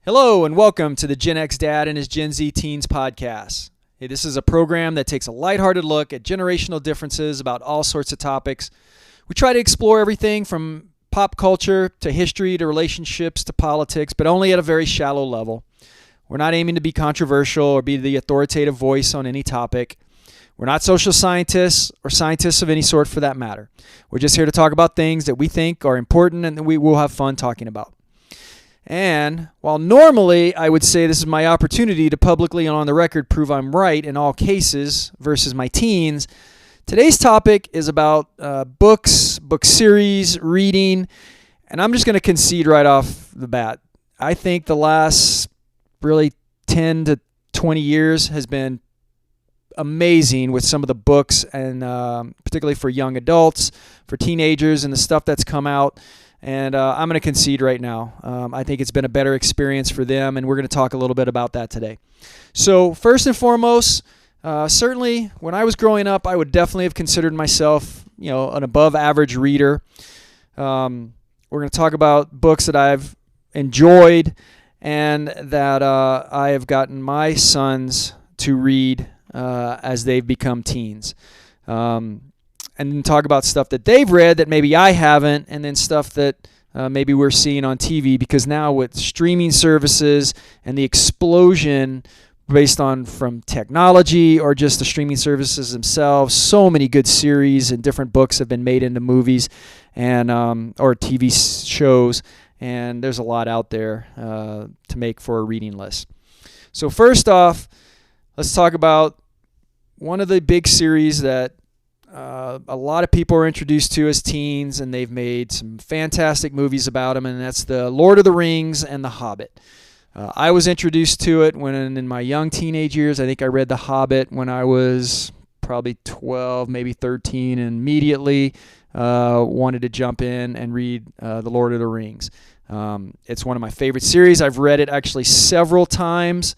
Hello and welcome to the Gen X Dad and his Gen Z Teens podcast. Hey, this is a program that takes a lighthearted look at generational differences about all sorts of topics. We try to explore everything from pop culture to history to relationships to politics, but only at a very shallow level. We're not aiming to be controversial or be the authoritative voice on any topic. We're not social scientists or scientists of any sort for that matter. We're just here to talk about things that we think are important and that we will have fun talking about. And while normally I would say this is my opportunity to publicly and on the record prove I'm right in all cases versus my teens, today's topic is about books, book series, reading, and I'm just going to concede right off the bat. I think the last really 10 to 20 years has been amazing with some of the books, and particularly for young adults, for teenagers, and the stuff that's come out. And I'm going to concede right now. I think it's been a better experience for them, and we're going to talk a little bit about that today. So first and foremost, certainly when I was growing up, I would definitely have considered myself, an above-average reader. We're going to talk about books that I've enjoyed and that I have gotten my sons to read as they've become teens. And then talk about stuff that they've read that maybe I haven't, and then stuff that maybe we're seeing on TV, because now with streaming services and the explosion based on from technology or just the streaming services themselves, so many good series and different books have been made into movies and or TV shows, and there's a lot out there to make for a reading list. So first off, let's talk about one of the big series that a lot of people are introduced to as teens, and they've made some fantastic movies about them, and that's the Lord of the Rings and The Hobbit. I was introduced to it when in my young teenage years. I think I read The Hobbit when I was probably 12, maybe 13, and immediately wanted to jump in and read The Lord of the Rings. It's one of my favorite series. I've read it actually several times.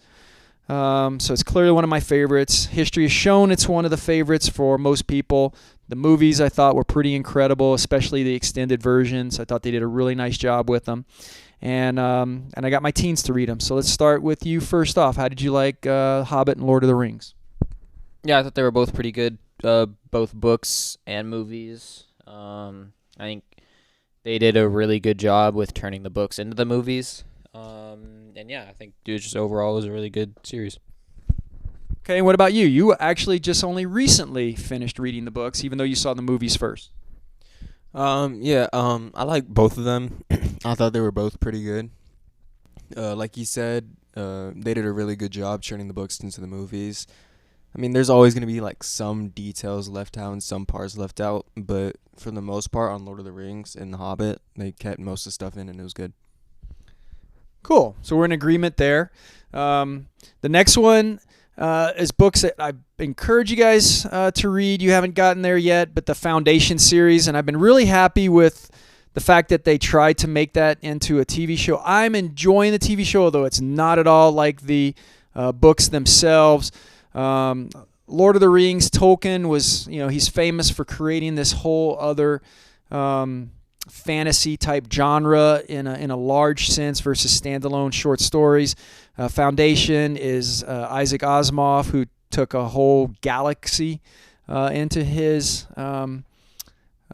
So it's clearly one of my favorites. History has shown it's one of the favorites for most people. The movies I thought were pretty incredible, especially the extended versions. I thought they did a really nice job with them. And I got my teens to read them. So let's start with you first off. How did you like Hobbit and Lord of the Rings? Yeah, I thought they were both pretty good, both books and movies. I think they did a really good job with turning the books into the movies. And yeah, I think just overall it was a really good series. Okay, and what about you? You actually just only recently finished reading the books, even though you saw the movies first. I like both of them. I thought they were both pretty good. Like you said, they did a really good job turning the books into the movies. I mean, there's always going to be like some details left out and some parts left out, but for the most part on Lord of the Rings and The Hobbit, they kept most of the stuff in and it was good. Cool. So we're in agreement there. The next one is books that I encourage you guys to read. You haven't gotten there yet, but the Foundation series, and I've been really happy with the fact that they tried to make that into a TV show. I'm enjoying the TV show, although it's not at all like the books themselves. Lord of the Rings, Tolkien was, he's famous for creating this whole other fantasy type genre in a large sense versus standalone short stories. Foundation is Isaac Asimov, who took a whole galaxy into his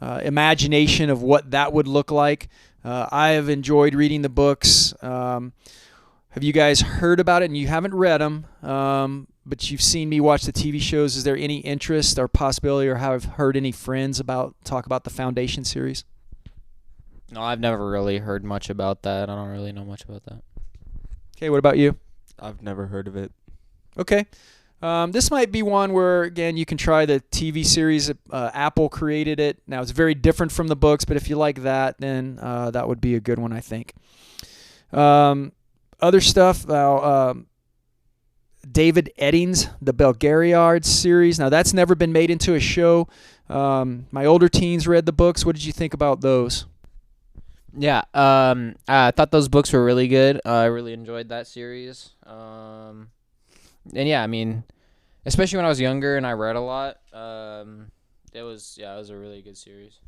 imagination of what that would look like. I have enjoyed reading the books. Have you guys heard about it? And you haven't read them, but you've seen me watch the TV shows. Is there any interest or possibility, or have heard any friends talk about the Foundation series? No, I've never really heard much about that. I don't really know much about that. Okay, what about you? I've never heard of it. Okay. This might be one where, again, you can try the TV series. Apple created it. Now, it's very different from the books, but if you like that, then that would be a good one, I think. Other stuff, David Eddings, the Belgariad series. Now, that's never been made into a show. My older teens read the books. What did you think about those? Yeah, I thought those books were really good. I really enjoyed that series. And yeah, I mean, especially when I was younger and I read a lot, it was a really good series.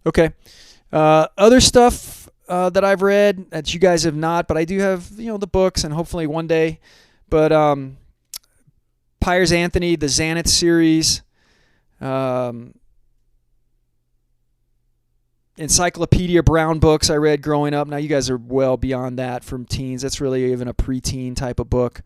Okay. Other stuff that I've read that you guys have not, but I do have, the books, and hopefully one day. But Piers Anthony, the Xanath series, Encyclopedia Brown books I read growing up. Now you guys are well beyond that from teens. That's really even a preteen type of book.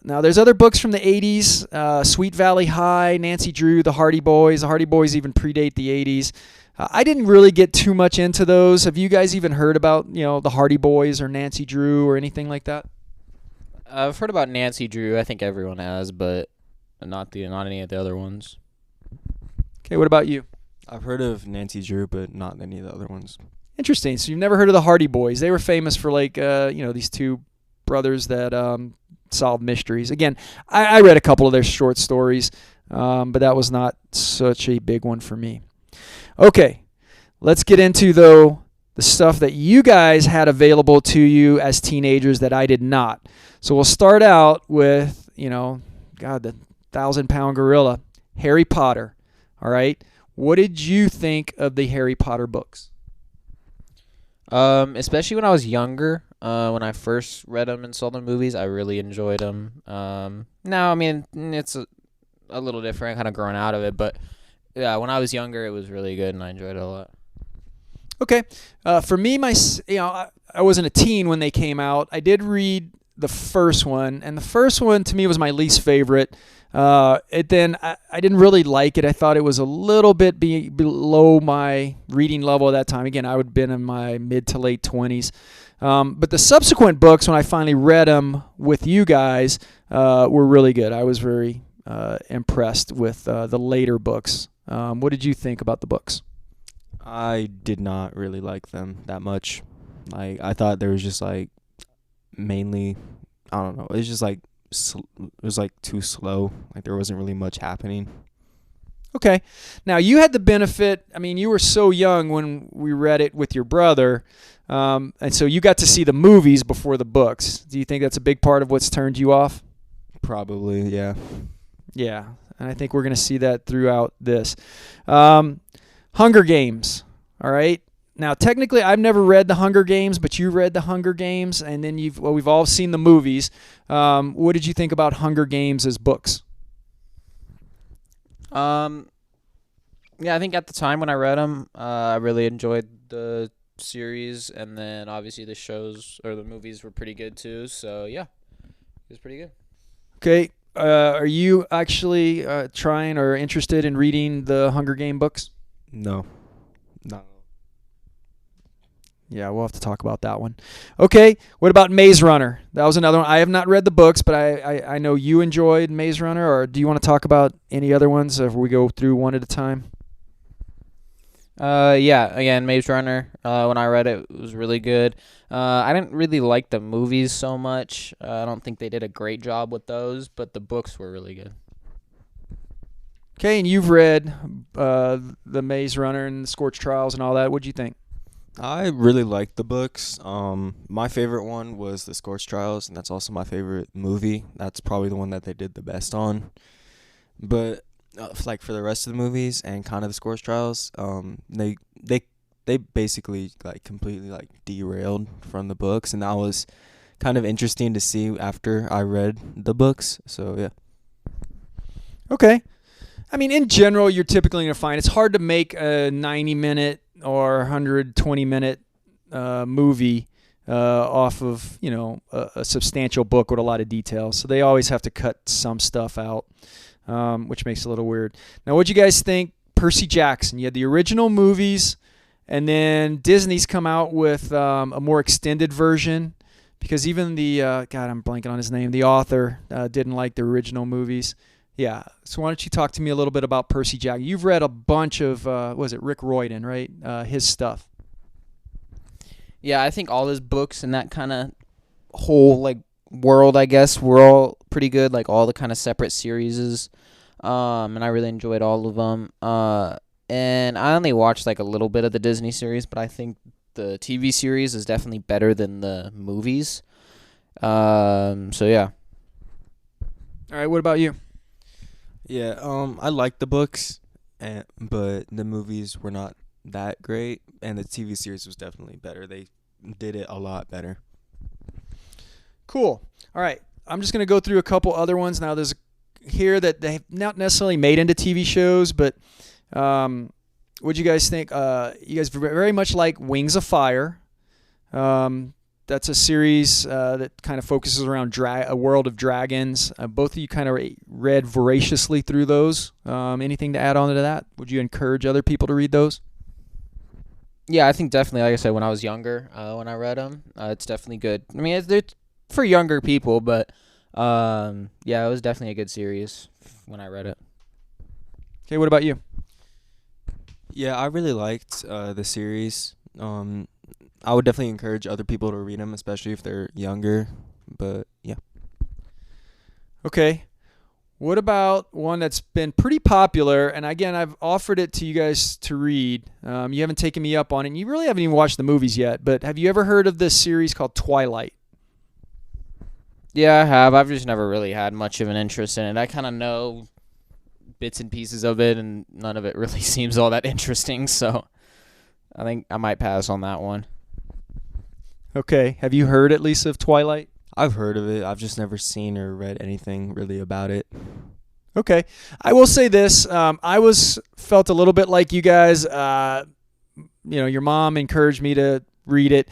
Now there's other books from the 80s, Sweet Valley High, Nancy Drew, The Hardy Boys. The Hardy Boys even predate the 80s. I didn't really get too much into those. Have you guys even heard about, the Hardy Boys or Nancy Drew or anything like that? I've heard about Nancy Drew. I think everyone has, but not any of the other ones. Okay, what about you? I've heard of Nancy Drew, but not any of the other ones. Interesting. So you've never heard of the Hardy Boys. They were famous for these two brothers that solved mysteries. Again, I read a couple of their short stories, but that was not such a big one for me. Okay, let's get into, though, the stuff that you guys had available to you as teenagers that I did not. So we'll start out with, the 1,000-pound gorilla, Harry Potter. All right. What did you think of the Harry Potter books? Especially when I was younger, when I first read them and saw the movies, I really enjoyed them. Now, I mean, it's a little different, kind of growing out of it, but yeah, when I was younger, it was really good and I enjoyed it a lot. Okay. For me, I wasn't a teen when they came out. I did read the first one, and the first one to me was my least favorite. I didn't really like it. I thought it was a little bit below my reading level at that time. Again, I would have been in my mid to late 20s. But the subsequent books, when I finally read them with you guys, were really good. I was very impressed with the later books. What did you think about the books? I did not really like them that much. I thought there was just mainly, I don't know. It was just it was too slow. There wasn't really much happening. Okay. Now you had the benefit. I mean, you were so young when we read it with your brother, and so you got to see the movies before the books. Do you think that's a big part of what's turned you off? Probably, yeah. Yeah, and I think we're going to see that throughout this. Hunger Games. All right. Now, technically, I've never read The Hunger Games, but you read The Hunger Games, and then we've all seen the movies. What did you think about Hunger Games as books? Yeah, I think at the time when I read them, I really enjoyed the series, and then obviously the shows or the movies were pretty good too. So yeah, it was pretty good. Okay. Are you actually trying or interested in reading the Hunger Game books? No. No. Yeah, we'll have to talk about that one. Okay, what about Maze Runner? That was another one. I have not read the books, but I know you enjoyed Maze Runner, or do you want to talk about any other ones if we go through one at a time? Yeah, again, Maze Runner, when I read it, it was really good. I didn't really like the movies so much. I don't think they did a great job with those, but the books were really good. Okay, and you've read the Maze Runner and the Scorched Trials and all that. What'd you think? I really liked the books. My favorite one was The Scorched Trials, and that's also my favorite movie. That's probably the one that they did the best on. But for the rest of the movies and kind of The Scorched Trials, they basically completely derailed from the books, and that was kind of interesting to see after I read the books. So yeah. Okay. I mean, in general, you're typically going to find it's hard to make a 90-minute or 120-minute movie off of, a substantial book with a lot of details. So they always have to cut some stuff out, which makes it a little weird. Now, what'd you guys think? Percy Jackson. You had the original movies, and then Disney's come out with a more extended version because even the, I'm blanking on his name, the author didn't like the original movies. Yeah, so why don't you talk to me a little bit about Percy Jackson? You've read a bunch of, Rick Riordan, right? His stuff. Yeah, I think all his books and that kind of whole world, I guess, were all pretty good. All the kind of separate series, and I really enjoyed all of them. And I only watched a little bit of the Disney series, but I think the TV series is definitely better than the movies. So yeah. All right, what about you? Yeah, I liked the books, but the movies were not that great. and the TV series was definitely better. They did it a lot better. Cool. All right. I'm just going to go through a couple other ones. Now, there's here that they have not necessarily made into TV shows, but what'd you guys think? You guys very much like Wings of Fire. That's a series that kind of focuses around a world of dragons. Both of you kind of read voraciously through those. Anything to add on to that? Would you encourage other people to read those? Yeah, I think definitely, like I said, when I was younger, when I read them, it's definitely good. I mean, it's for younger people, but yeah, it was definitely a good series when I read it. Okay, what about you? Yeah, I really liked the series. I would definitely encourage other people to read them, especially if they're younger. But yeah. Okay. What about one that's been pretty popular? And again, I've offered it to you guys to read. You haven't taken me up on it. And you really haven't even watched the movies yet. But have you ever heard of this series called Twilight? Yeah, I have. I've just never really had much of an interest in it. I kind of know bits and pieces of it, and none of it really seems all that interesting. So I think I might pass on that one. Okay. Have you heard at least of Twilight? I've heard of it. I've just never seen or read anything really about it. Okay. I will say this. I felt a little bit like you guys. Your mom encouraged me to read it.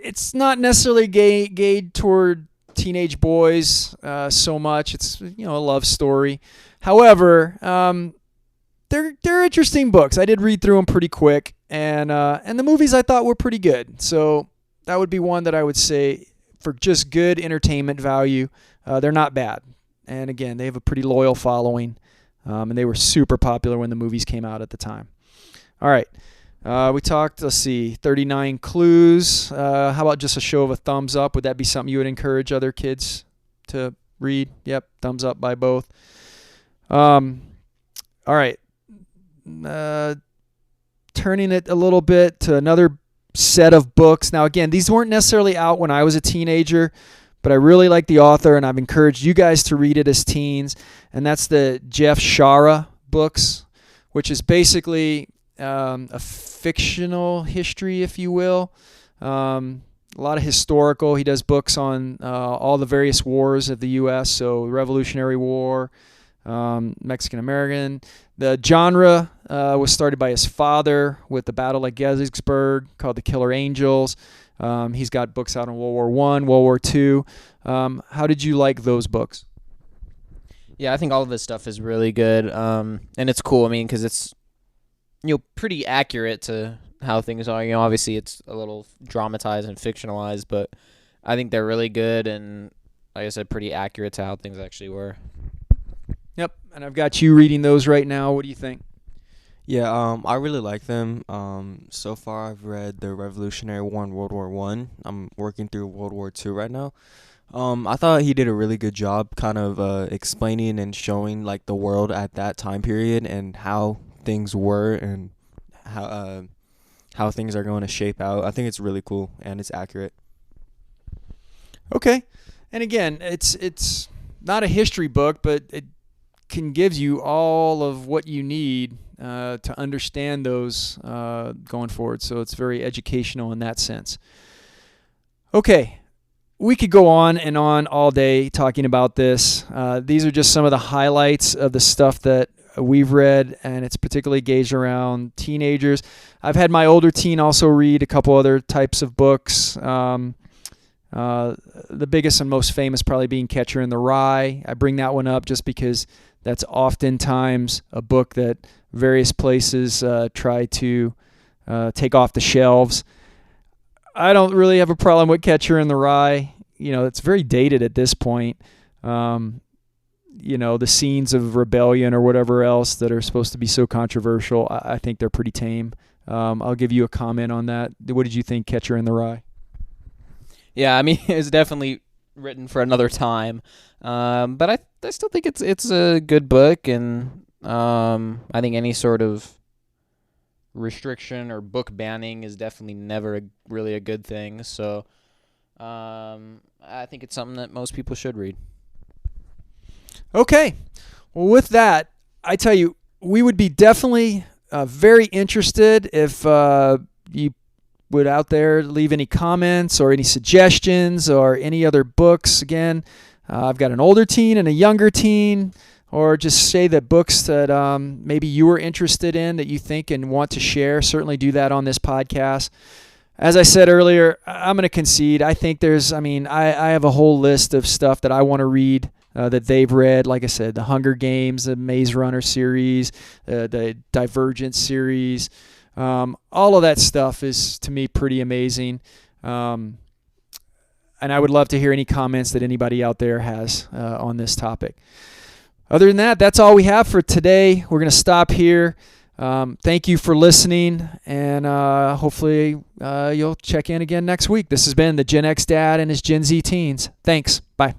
It's not necessarily geared toward teenage boys so much. It's a love story. However, they're interesting books. I did read through them pretty quick, and the movies I thought were pretty good. So that would be one that I would say for just good entertainment value. They're not bad. And again, they have a pretty loyal following, and they were super popular when the movies came out at the time. All right. We talked, 39 clues. How about just a show of a thumbs up? Would that be something you would encourage other kids to read? Yep, thumbs up by both. All right. Turning it a little bit to another set of books. Now, again, these weren't necessarily out when I was a teenager, but I really like the author, and I've encouraged you guys to read it as teens, and that's the Jeff Shara books, which is basically a fictional history, if you will. A lot of historical. He does books on all the various wars of the U.S., so Revolutionary War, Mexican-American. The genre was started by his father with the Battle of Gettysburg, called The Killer Angels. He's got books out on World War I, World War II. How did you like those books? Yeah, I think all of his stuff is really good, and it's cool. I mean, because it's pretty accurate to how things are. Obviously it's a little dramatized and fictionalized, but I think they're really good and, like I said, pretty accurate to how things actually were. Yep, and I've got you reading those right now. What do you think? Yeah, I really like them. So far I've read the Revolutionary War and World War I. I'm working through World War II right now. I thought he did a really good job kind of explaining and showing like the world at that time period and how things were and how things are going to shape out. I think it's really cool and it's accurate. Okay. And again, it's not a history book, but it can give you all of what you need to understand those going forward. So it's very educational in that sense. Okay. We could go on and on all day talking about this. These are just some of the highlights of the stuff that we've read, and it's particularly gauged around teenagers. I've had my older teen also read a couple other types of books. The biggest and most famous probably being Catcher in the Rye. I bring that one up just because that's oftentimes a book that various places try to take off the shelves. I don't really have a problem with Catcher in the Rye. It's very dated at this point. The scenes of rebellion or whatever else that are supposed to be so controversial, I think they're pretty tame. I'll give you a comment on that. What did you think, Catcher in the Rye? Yeah, I mean, it's definitely written for another time. But I still think it's a good book, and I think any sort of restriction or book banning is definitely never really a good thing. So I think it's something that most people should read. Okay. Well, with that, I tell you, we would be definitely very interested if you would out there leave any comments or any suggestions or any other books. Again, I've got an older teen and a younger teen, or just say that books that maybe you were interested in that you think and want to share. Certainly do that on this podcast. As I said earlier, I'm going to concede. I think I have a whole list of stuff that I want to read that they've read. Like I said, the Hunger Games, the Maze Runner series, the Divergent series. All of that stuff is, to me, pretty amazing. And I would love to hear any comments that anybody out there has on this topic. Other than that, that's all we have for today. We're going to stop here. Thank you for listening, and hopefully you'll check in again next week. This has been the Gen X Dad and his Gen Z teens. Thanks. Bye.